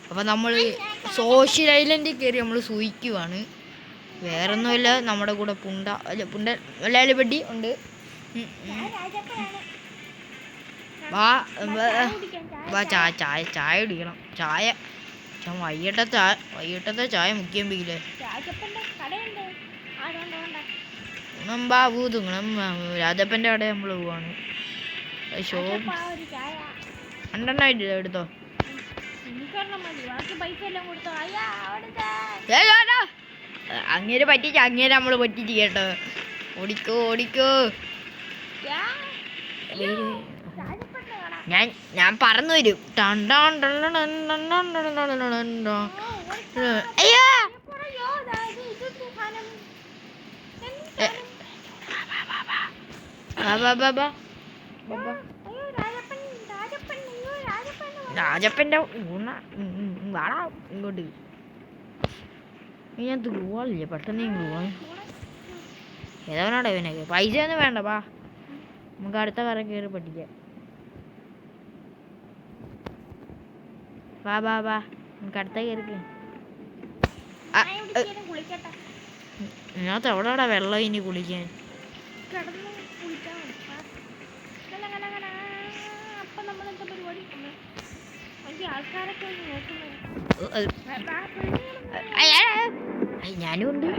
അപ്പോൾ നമ്മൾ സോഷ്യൽ ഐലൻഡിൽ കയറി നമ്മൾ സൂയിക്കുവാണ്. വേറൊന്നുമില്ല, നമ്മുടെ കൂടെ ലാലിപ്പട്ടി ഉണ്ട്. വാ ചായ കുടിക്കണം. ചായ വൈകിട്ടത്തെ ചായ മുക്കിയമ്പിക്കില്ലേ ഗുണംബാബു രാജപ്പൻ്റെ അവിടെ നമ്മൾ പോവാണ്. ഷോപ്പ് 2 ആയിട്ടില്ല, എടുത്തോ. അങ്ങേരെ പറ്റിച്ച് അങ്ങേരെ നമ്മൾ പറ്റിച്ച് കേട്ടോ. ഓടിക്കോ ഞാൻ പറന്നു വരും. അയ്യോ രാജപ്പൻ്റെ വാടാ ഇങ്ങോട്ട്. ഞാൻ പോവാളില്ലേ, പെട്ടെന്ന് പോവാൻ. ഏതവനാടാ ഇവനൊക്കെ? പൈസ ഒന്നും വേണ്ട, വാ നമുക്ക് അടുത്ത കറ കയറി പഠിക്കാം. വാ നമുക്ക് അടുത്ത കയറിക്ക. ഇതിനകത്ത് എവിടെയാടാ വെള്ളം ഇനി കുളിക്കാൻ? ഞാനും ഉണ്ട്.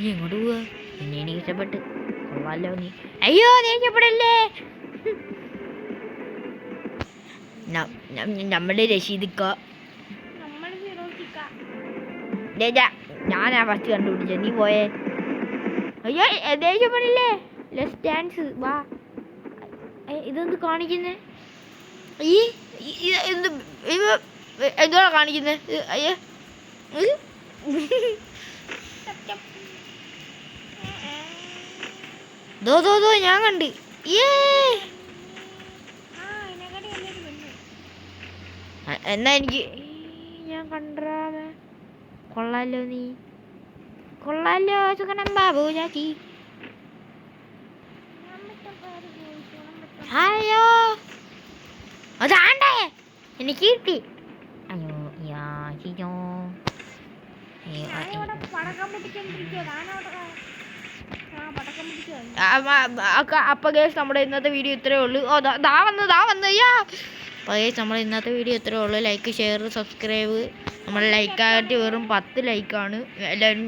എങ്ങോട്ട് പോവാ? എന്നെ എനിക്ക് ഇഷ്ടപ്പെട്ട് കൊള്ളാലോ നീ. അയ്യോ നീ ഇഷ്ടപ്പെടല്ലേ? നമ്മുടെ രശീദിക്ക ഞാനാ ഫസ്റ്റ് കണ്ടുപിടിച്ച, നീ പോയേ. അയ്യോ ദേഷ്യപ്പെടില്ലേ? ലെറ്റ്സ് ഡാൻസ്, വാ. ഇതെന്ത് കാണിക്കുന്നേ? ഈ എന്തുവാ കാണിക്കുന്നേ? അയ്യോ ദോ ഞാൻ കണ്ട്. എന്നാ എനിക്ക് ഞാൻ കണ്ടാ കൊള്ളാലോ, നീ കൊള്ളാലോ സുഖനം ബാബു ചാച്ചി. അയ്യോ അതാണ്ടേ എനിക്ക് കിട്ടി. അയ്യോ യാചിച്ചോ. അപ്പൊ ഗേസ് നമ്മുടെ ഇന്നത്തെ വീഡിയോ ഇത്രയേ ഉള്ളൂ. ദാ വന്ന് അയ്യാ. അപ്പോൾ ഗേസ് നമ്മുടെ ഇന്നത്തെ വീഡിയോ ഇത്രയേ ഉള്ളൂ. Like share subscribe. നമ്മൾ ലൈക്കായിട്ട് വെറും 10 ലൈക്കാണ്. എല്ലാവരും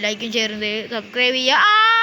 ലൈക്കും ഷെയറും സബ്സ്ക്രൈബ് ചെയ്യുക.